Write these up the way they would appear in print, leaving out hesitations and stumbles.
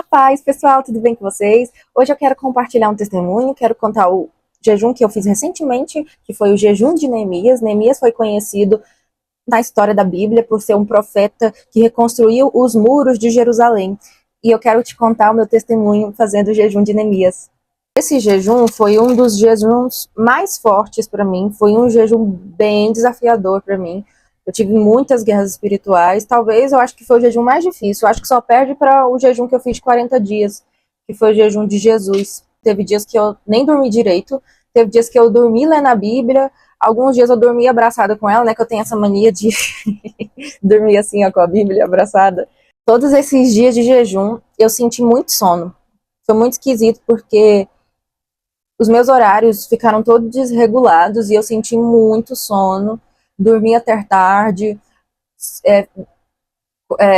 Paz, pessoal, tudo bem com vocês? Hoje eu quero compartilhar um testemunho, quero contar o jejum que eu fiz recentemente, que foi o jejum de Neemias. Neemias foi conhecido na história da Bíblia por ser um profeta que reconstruiu os muros de Jerusalém. E eu quero te contar o meu testemunho fazendo o jejum de Neemias. Esse jejum foi um dos jejuns mais fortes para mim, foi um jejum bem desafiador para mim. Eu tive muitas guerras espirituais, talvez eu acho que foi o jejum mais difícil, eu acho que só perde para o jejum que eu fiz de 40 dias, que foi o jejum de Jesus. Teve dias que eu nem dormi direito, teve dias que eu dormi lendo a Bíblia, alguns dias eu dormi abraçada com ela, né, que eu tenho essa mania de dormir assim, ó, com a Bíblia abraçada. Todos esses dias de jejum, eu senti muito sono. Foi muito esquisito, porque os meus horários ficaram todos desregulados e eu senti muito sono, dormia até tarde,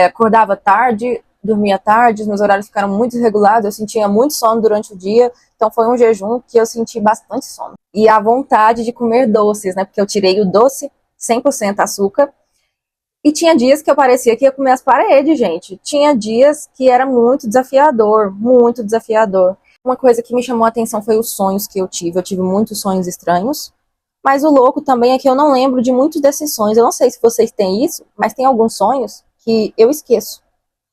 acordava tarde, dormia tarde, os meus horários ficaram muito desregulados, eu sentia muito sono durante o dia, então foi um jejum que eu senti bastante sono. E a vontade de comer doces, né, porque eu tirei o doce 100% açúcar, e tinha dias que eu parecia que ia comer as paredes, gente. Tinha dias que era muito desafiador, muito desafiador. Uma coisa que me chamou a atenção foi os sonhos que eu tive. Eu tive muitos sonhos estranhos, mas o louco também é que eu não lembro de muitos desses sonhos. Eu não sei se vocês têm isso, mas tem alguns sonhos que eu esqueço.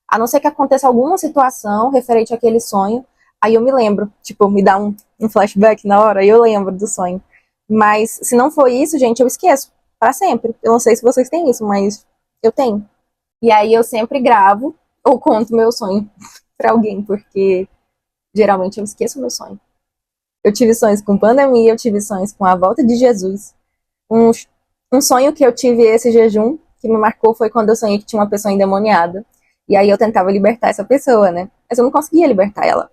A não ser que aconteça alguma situação referente àquele sonho, aí eu me lembro. Tipo, me dá um flashback na hora e eu lembro do sonho. Mas se não for isso, gente, eu esqueço para sempre. Eu não sei se vocês têm isso, mas eu tenho. E aí eu sempre gravo ou conto meu sonho para alguém, porque geralmente eu esqueço meu sonho. Eu tive sonhos com pandemia, eu tive sonhos com a volta de Jesus. Um, um sonho que eu tive esse jejum, que me marcou, foi quando eu sonhei que tinha uma pessoa endemoniada. E aí eu tentava libertar essa pessoa, né? Mas eu não conseguia libertar ela.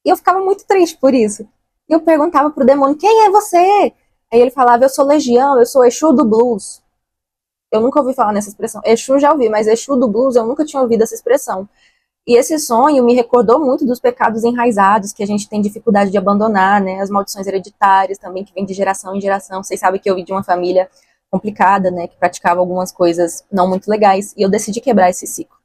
E eu ficava muito triste por isso. E eu perguntava pro demônio, quem é você? Aí ele falava, eu sou Legião, eu sou Exu do Blues. Eu nunca ouvi falar nessa expressão. Exu já ouvi, mas Exu do Blues eu nunca tinha ouvido essa expressão. E esse sonho me recordou muito dos pecados enraizados que a gente tem dificuldade de abandonar, né? As maldições hereditárias também, que vêm de geração em geração. Vocês sabem que eu vim de uma família complicada, né? Que praticava algumas coisas não muito legais. E eu decidi quebrar esse ciclo.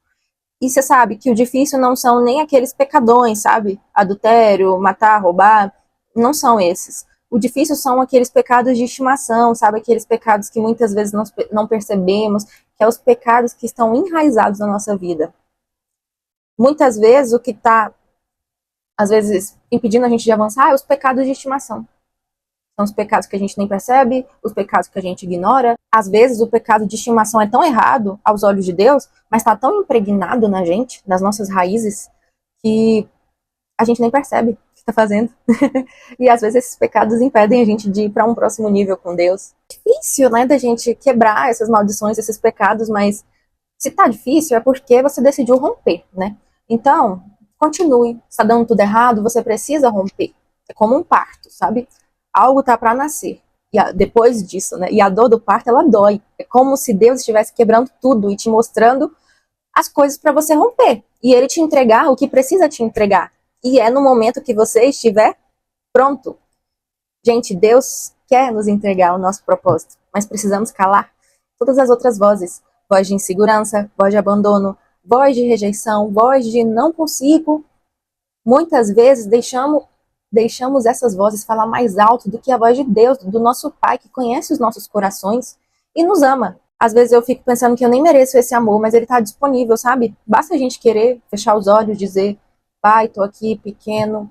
E você sabe que o difícil não são nem aqueles pecadões, sabe? Adultério, matar, roubar. Não são esses. O difícil são aqueles pecados de estimação, sabe? Aqueles pecados que muitas vezes não percebemos, que é os pecados que estão enraizados na nossa vida. Muitas vezes o que está, às vezes, impedindo a gente de avançar é os pecados de estimação. São os pecados que a gente nem percebe, os pecados que a gente ignora. Às vezes o pecado de estimação é tão errado aos olhos de Deus, mas está tão impregnado na gente, nas nossas raízes, que a gente nem percebe o que está fazendo. E às vezes esses pecados impedem a gente de ir para um próximo nível com Deus. É difícil, né, da gente quebrar essas maldições, esses pecados, mas se tá difícil é porque você decidiu romper, né? Então, continue. Está dando tudo errado, você precisa romper. É como um parto, sabe? Algo tá para nascer. E depois disso, né? E a dor do parto, ela dói. É como se Deus estivesse quebrando tudo e te mostrando as coisas para você romper. E ele te entregar o que precisa te entregar. E é no momento que você estiver pronto. Gente, Deus quer nos entregar o nosso propósito, mas precisamos calar todas as outras vozes. Voz de insegurança, voz de abandono, voz de rejeição, voz de não consigo. Muitas vezes deixamos essas vozes falar mais alto do que a voz de Deus, do nosso Pai, que conhece os nossos corações e nos ama. Às vezes eu fico pensando que eu nem mereço esse amor, mas ele está disponível, sabe? Basta a gente querer fechar os olhos, dizer, Pai, tô aqui pequeno,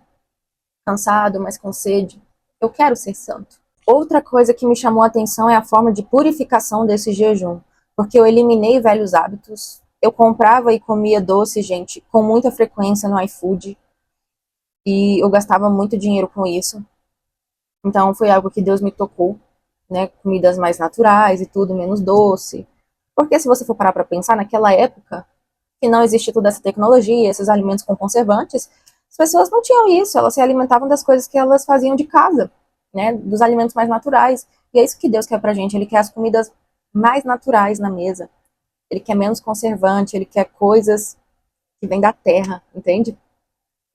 cansado, mas com sede. Eu quero ser santo. Outra coisa que me chamou a atenção é a forma de purificação desse jejum, porque eu eliminei velhos hábitos. Eu comprava e comia doce, gente, com muita frequência no iFood, e eu gastava muito dinheiro com isso. Então foi algo que Deus me tocou, né? Comidas mais naturais e tudo, menos doce. Porque se você for parar para pensar, naquela época, que não existia toda essa tecnologia, esses alimentos com conservantes, as pessoas não tinham isso, elas se alimentavam das coisas que elas faziam de casa, né? Dos alimentos mais naturais. E é isso que Deus quer pra gente, Ele quer as comidas mais naturais na mesa. Ele quer menos conservante, Ele quer coisas que vêm da terra, entende?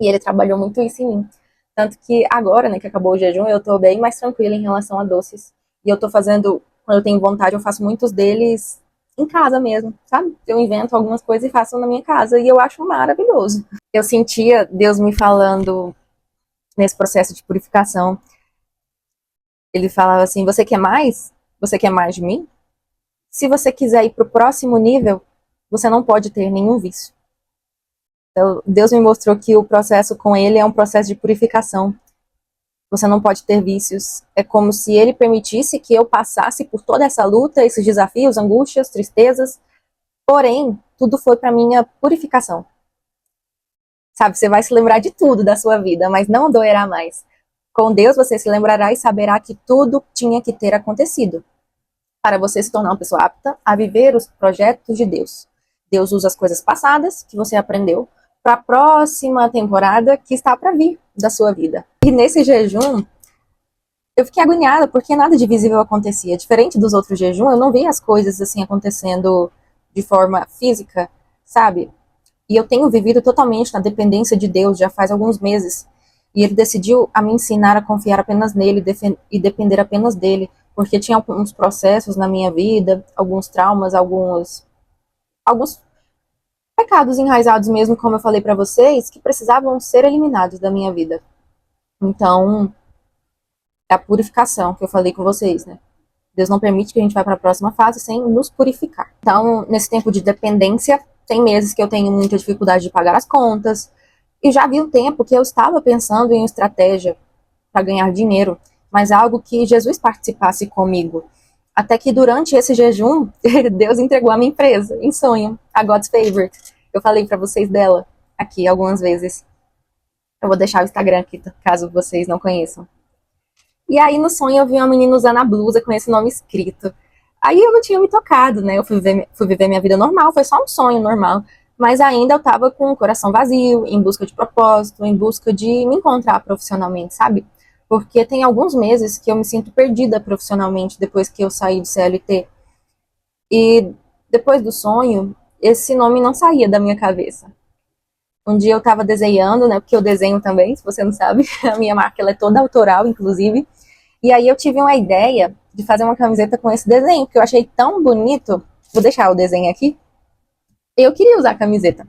E Ele trabalhou muito isso em mim. Tanto que agora, né, que acabou o jejum, eu tô bem mais tranquila em relação a doces. E eu tô fazendo, quando eu tenho vontade, eu faço muitos deles em casa mesmo, sabe? Eu invento algumas coisas e faço na minha casa e eu acho maravilhoso. Eu sentia Deus me falando nesse processo de purificação. Ele falava assim: você quer mais? Você quer mais de mim? Se você quiser ir para o próximo nível, você não pode ter nenhum vício. Então, Deus me mostrou que o processo com ele é um processo de purificação. Você não pode ter vícios. É como se ele permitisse que eu passasse por toda essa luta, esses desafios, angústias, tristezas. Porém, tudo foi para minha purificação. Sabe, você vai se lembrar de tudo da sua vida, mas não doerá mais. Com Deus você se lembrará e saberá que tudo tinha que ter acontecido para você se tornar uma pessoa apta a viver os projetos de Deus. Deus usa as coisas passadas que você aprendeu para a próxima temporada que está para vir da sua vida. E nesse jejum, eu fiquei agoniada porque nada de visível acontecia. Diferente dos outros jejuns, eu não via as coisas assim acontecendo de forma física, sabe? E eu tenho vivido totalmente na dependência de Deus já faz alguns meses. E ele decidiu a me ensinar a confiar apenas nele e depender apenas dele, porque tinha alguns processos na minha vida, alguns traumas, alguns pecados enraizados mesmo, como eu falei para vocês, que precisavam ser eliminados da minha vida. Então, é a purificação que eu falei com vocês, né? Deus não permite que a gente vá para a próxima fase sem nos purificar. Então, nesse tempo de dependência, tem meses que eu tenho muita dificuldade de pagar as contas, e já vi um tempo que eu estava pensando em estratégia para ganhar dinheiro, mas algo que Jesus participasse comigo. Até que durante esse jejum, Deus entregou a minha empresa, em sonho, a God's Favorite. Eu falei para vocês dela aqui algumas vezes. Eu vou deixar o Instagram aqui, caso vocês não conheçam. E aí no sonho eu vi uma menina usando a blusa com esse nome escrito. Aí eu não tinha me tocado, né? Eu fui viver minha vida normal, foi só um sonho normal. Mas ainda eu tava com o coração vazio, em busca de propósito, em busca de me encontrar profissionalmente, sabe? Porque tem alguns meses que eu me sinto perdida profissionalmente depois que eu saí do CLT. E depois do sonho, esse nome não saía da minha cabeça. Um dia eu tava desenhando, né? Porque eu desenho também, se você não sabe. A minha marca ela é toda autoral, inclusive. E aí eu tive uma ideia de fazer uma camiseta com esse desenho, que eu achei tão bonito. Vou deixar o desenho aqui. Eu queria usar a camiseta.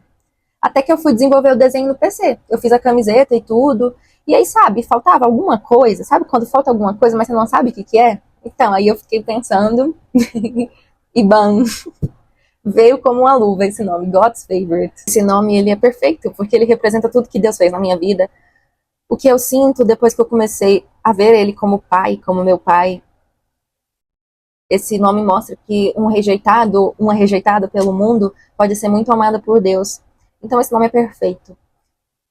Até que eu fui desenvolver o desenho no PC. Eu fiz a camiseta e tudo. E aí, sabe, faltava alguma coisa. Sabe quando falta alguma coisa, mas você não sabe o que é? Então, aí eu fiquei pensando. E bam, veio como uma luva esse nome, God's Favorite. Esse nome, ele é perfeito, porque ele representa tudo que Deus fez na minha vida. O que eu sinto depois que eu comecei a ver ele como pai, como meu pai. Esse nome mostra que um rejeitado, uma rejeitada pelo mundo, pode ser muito amada por Deus. Então esse nome é perfeito.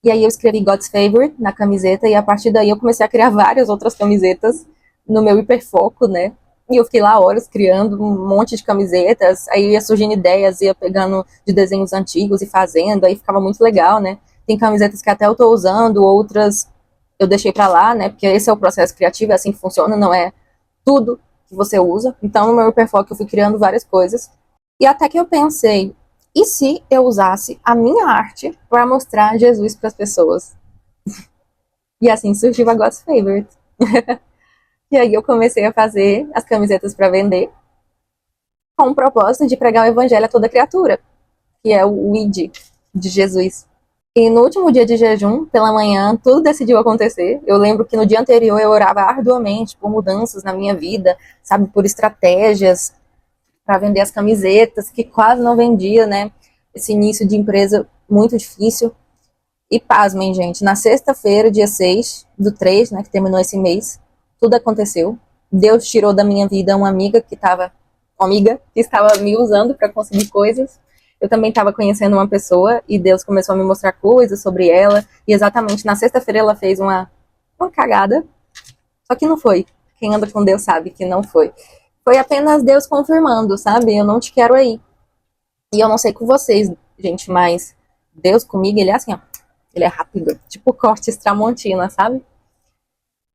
E aí eu escrevi God's Favorite na camiseta e a partir daí eu comecei a criar várias outras camisetas no meu hiperfoco, né? E eu fiquei lá horas criando um monte de camisetas, aí ia surgindo ideias, ia pegando de desenhos antigos e fazendo, aí ficava muito legal, né? Tem camisetas que até eu tô usando, outras eu deixei pra lá, né? Porque esse é o processo criativo, é assim que funciona, não é tudo que você usa. Então no meu hiperfoco eu fui criando várias coisas. E até que eu pensei, e se eu usasse a minha arte para mostrar Jesus para as pessoas? E assim surgiu a God's Favorite. E aí eu comecei a fazer as camisetas para vender, com o propósito de pregar o evangelho a toda criatura, que é o ID de Jesus. E no último dia de jejum, pela manhã, tudo decidiu acontecer. Eu lembro que no dia anterior eu orava arduamente por mudanças na minha vida, sabe, por estratégias para vender as camisetas, que quase não vendia, né? Esse início de empresa muito difícil. E pasmem, gente, na sexta-feira, dia 6 do 3, né, que terminou esse mês, tudo aconteceu. Deus tirou da minha vida uma amiga que estava me usando para conseguir coisas. Eu também estava conhecendo uma pessoa e Deus começou a me mostrar coisas sobre ela. E exatamente na sexta-feira ela fez uma cagada. Só que não foi. Quem anda com Deus sabe que não foi. Foi apenas Deus confirmando, sabe? Eu não te quero aí. E eu não sei com vocês, gente, mas Deus comigo, ele é assim, ó. Ele é rápido, tipo Cortes Tramontina, sabe?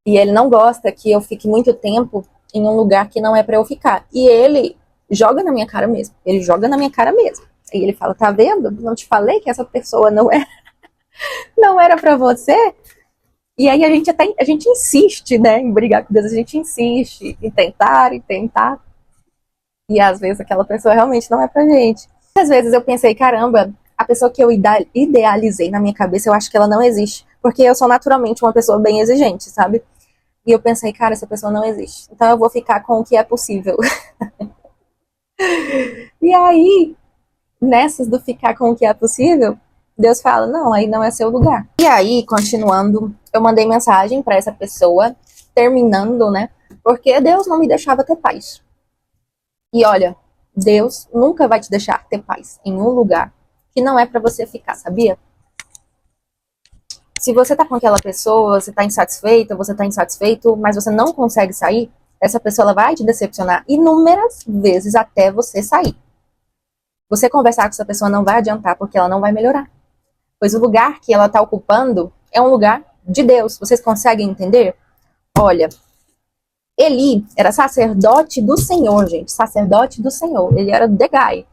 E ele não gosta que eu fique muito tempo em um lugar que não é pra eu ficar. E ele joga na minha cara mesmo. Ele joga na minha cara mesmo. E ele fala, tá vendo? Não te falei que essa pessoa não era pra você? E aí a gente insiste, né, em brigar com Deus. A gente insiste em tentar, E às vezes aquela pessoa realmente não é pra gente. Às vezes eu pensei, caramba, a pessoa que eu idealizei na minha cabeça, eu acho que ela não existe. Porque eu sou naturalmente uma pessoa bem exigente, sabe? E eu pensei, cara, essa pessoa não existe. Então eu vou ficar com o que é possível. E aí, nessas do ficar com o que é possível, Deus fala, não, aí não é seu lugar. E aí, continuando, eu mandei mensagem pra essa pessoa, terminando, né? Porque Deus não me deixava ter paz. E olha, Deus nunca vai te deixar ter paz em um lugar que não é pra você ficar, sabia? Se você tá com aquela pessoa, você tá insatisfeita, você tá insatisfeito, mas você não consegue sair, essa pessoa ela vai te decepcionar inúmeras vezes até você sair. Você conversar com essa pessoa não vai adiantar, porque ela não vai melhorar. Pois o lugar que ela tá ocupando é um lugar de Deus. Vocês conseguem entender? Olha, Eli era sacerdote do Senhor, gente. Sacerdote do Senhor. Ele era the guy.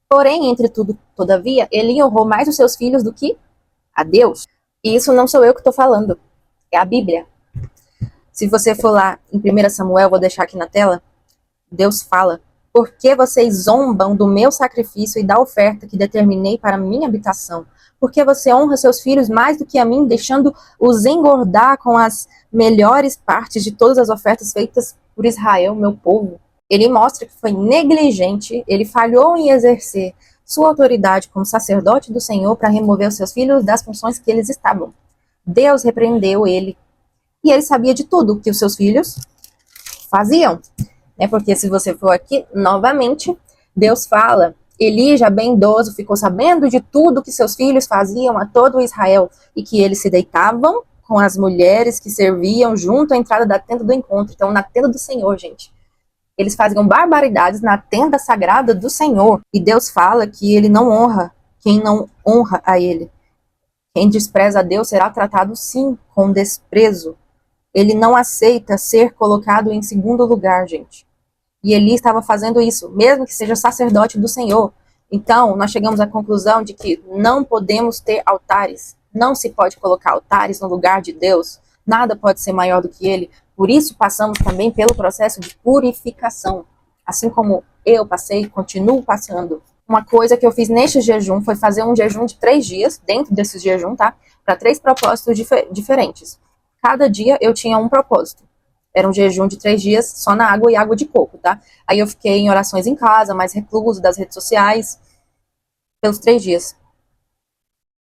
Porém, entre tudo, todavia, Eli honrou mais os seus filhos do que a Deus. E isso não sou eu que estou falando. É a Bíblia. Se você for lá em 1 Samuel, vou deixar aqui na tela, Deus fala: por que vocês zombam do meu sacrifício e da oferta que determinei para a minha habitação? Porque você honra seus filhos mais do que a mim, deixando-os engordar com as melhores partes de todas as ofertas feitas por Israel, meu povo. Ele mostra que foi negligente, ele falhou em exercer sua autoridade como sacerdote do Senhor para remover os seus filhos das funções que eles estavam. Deus repreendeu ele, e ele sabia de tudo que os seus filhos faziam. Porque se você for aqui, novamente, Deus fala, Eli, já bem idoso, ficou sabendo de tudo que seus filhos faziam a todo Israel, e que eles se deitavam com as mulheres que serviam junto à entrada da tenda do encontro. Então, na tenda do Senhor, gente, eles faziam barbaridades na tenda sagrada do Senhor. E Deus fala que ele não honra quem não honra a ele. Quem despreza a Deus será tratado, sim, com desprezo. Ele não aceita ser colocado em segundo lugar, gente. E Eli estava fazendo isso, mesmo que seja sacerdote do Senhor. Então, nós chegamos à conclusão de que não podemos ter altares. Não se pode colocar altares no lugar de Deus. Nada pode ser maior do que ele. Por isso, passamos também pelo processo de purificação. Assim como eu passei, continuo passando. Uma coisa que eu fiz neste jejum foi fazer um jejum de 3 dias, dentro desse jejum, tá? Para 3 propósitos diferentes. Cada dia eu tinha um propósito. Era um jejum de 3 dias só na água e água de coco, tá? Aí eu fiquei em orações em casa, mais recluso das redes sociais, pelos 3 dias.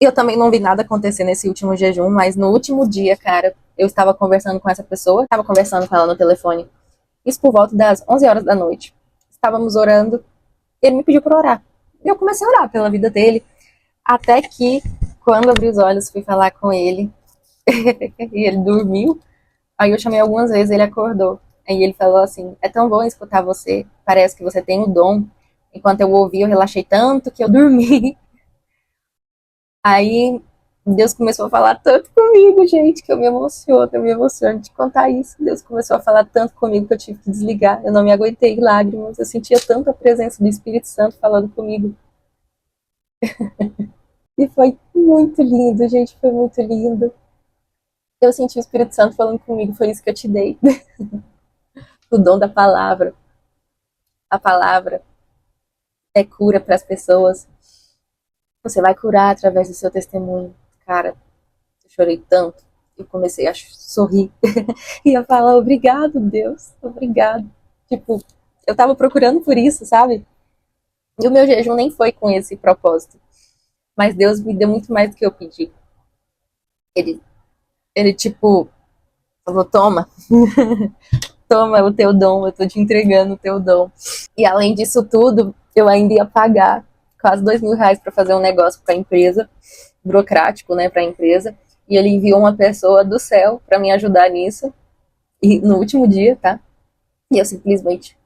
E eu também não vi nada acontecer nesse último jejum, mas no último dia, cara, eu estava conversando com essa pessoa, estava conversando com ela no telefone, isso por volta das 11 horas da noite. Estávamos orando, e ele me pediu para orar. E eu comecei a orar pela vida dele, até que, quando abri os olhos, fui falar com ele, e ele dormiu. Aí eu chamei algumas vezes, ele acordou. Aí ele falou assim, é tão bom escutar você, parece que você tem o dom. Enquanto eu ouvi, eu relaxei tanto que eu dormi. Aí Deus começou a falar tanto comigo, gente, que eu me emociono de contar isso. Deus começou a falar tanto comigo que eu tive que desligar. Eu não me aguentei, lágrimas. Eu sentia tanto a presença do Espírito Santo falando comigo. E foi muito lindo, gente, foi muito lindo. Eu senti o Espírito Santo falando comigo, foi isso que eu te dei. O dom da palavra. A palavra é cura para as pessoas. Você vai curar através do seu testemunho. Cara, eu chorei tanto. Eu comecei a sorrir. E a falar, obrigado, Deus. Obrigado. Tipo, eu tava procurando por isso, sabe? E o meu jejum nem foi com esse propósito. Mas Deus me deu muito mais do que eu pedi. Ele tipo, falou, toma. Toma o teu dom, eu tô te entregando o teu dom. E além disso tudo, eu ainda ia pagar quase R$ 2.000 para fazer um negócio para a empresa, burocrático, né, para a empresa. E ele enviou uma pessoa do céu para me ajudar nisso. E no último dia, tá? E eu simplesmente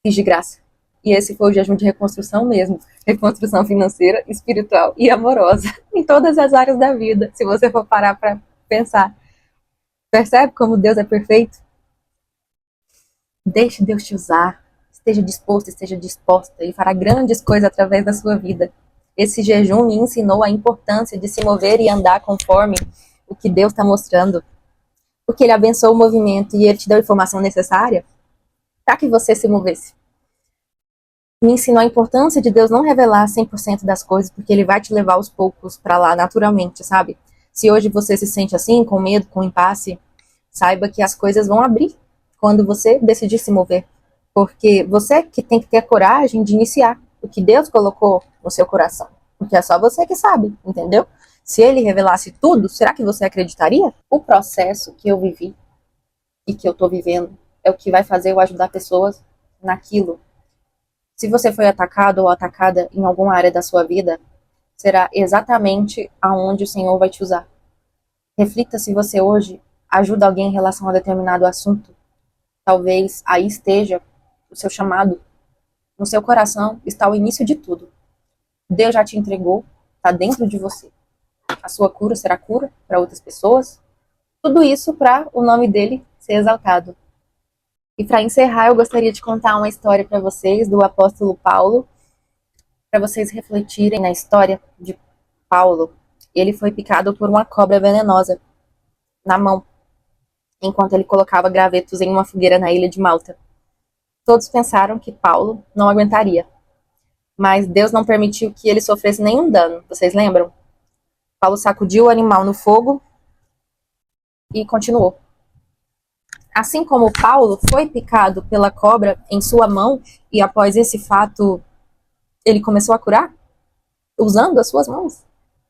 fiz de graça. E esse foi o jejum de reconstrução mesmo. Reconstrução financeira, espiritual e amorosa. Em todas as áreas da vida, se você for parar para pensar. Percebe como Deus é perfeito? Deixe Deus te usar. Esteja disposto, esteja disposta. Ele fará grandes coisas através da sua vida. Esse jejum me ensinou a importância de se mover e andar conforme o que Deus está mostrando. Porque ele abençoou o movimento e ele te deu a informação necessária para que você se movesse. Me ensinou a importância de Deus não revelar 100% das coisas, porque Ele vai te levar aos poucos para lá naturalmente, sabe? Se hoje você se sente assim, com medo, com impasse, saiba que as coisas vão abrir quando você decidir se mover. Porque você que tem que ter a coragem de iniciar o que Deus colocou no seu coração. Porque é só você que sabe, entendeu? Se Ele revelasse tudo, será que você acreditaria? O processo que eu vivi e que eu tô vivendo é o que vai fazer eu ajudar pessoas naquilo. Se você foi atacado ou atacada em alguma área da sua vida, será exatamente aonde o Senhor vai te usar. Reflita se você hoje ajuda alguém em relação a determinado assunto. Talvez aí esteja o seu chamado. No seu coração está o início de tudo. Deus já te entregou, está dentro de você. A sua cura será cura para outras pessoas. Tudo isso para o nome dele ser exaltado. E para encerrar, eu gostaria de contar uma história para vocês do apóstolo Paulo, para vocês refletirem na história de Paulo. Ele foi picado por uma cobra venenosa na mão, enquanto ele colocava gravetos em uma fogueira na ilha de Malta. Todos pensaram que Paulo não aguentaria, mas Deus não permitiu que ele sofresse nenhum dano. Vocês lembram? Paulo sacudiu o animal no fogo e continuou. Assim como Paulo foi picado pela cobra em sua mão e após esse fato ele começou a curar, usando as suas mãos,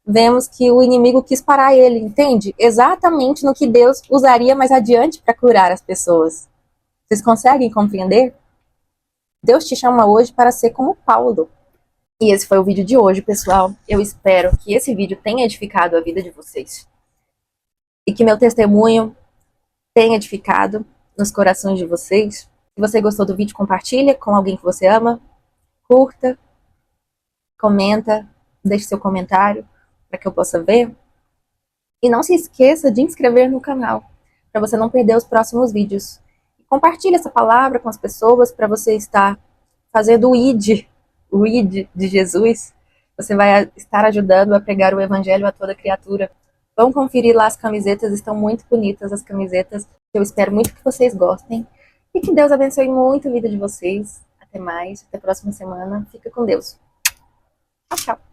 vemos que o inimigo quis parar ele, entende? Exatamente no que Deus usaria mais adiante para curar as pessoas. Vocês conseguem compreender? Deus te chama hoje para ser como Paulo. E esse foi o vídeo de hoje, pessoal. Eu espero que esse vídeo tenha edificado a vida de vocês. E que meu testemunho tenha edificado nos corações de vocês. Se você gostou do vídeo, compartilha com alguém que você ama. Curta, comenta, deixe seu comentário para que eu possa ver. E não se esqueça de inscrever no canal, para você não perder os próximos vídeos. Compartilhe essa palavra com as pessoas para você estar fazendo o ID de Jesus. Você vai estar ajudando a pregar o evangelho a toda criatura. Vão conferir lá as camisetas, estão muito bonitas as camisetas. Eu espero muito que vocês gostem. E que Deus abençoe muito a vida de vocês. Até mais, até a próxima semana. Fica com Deus. Tchau, tchau.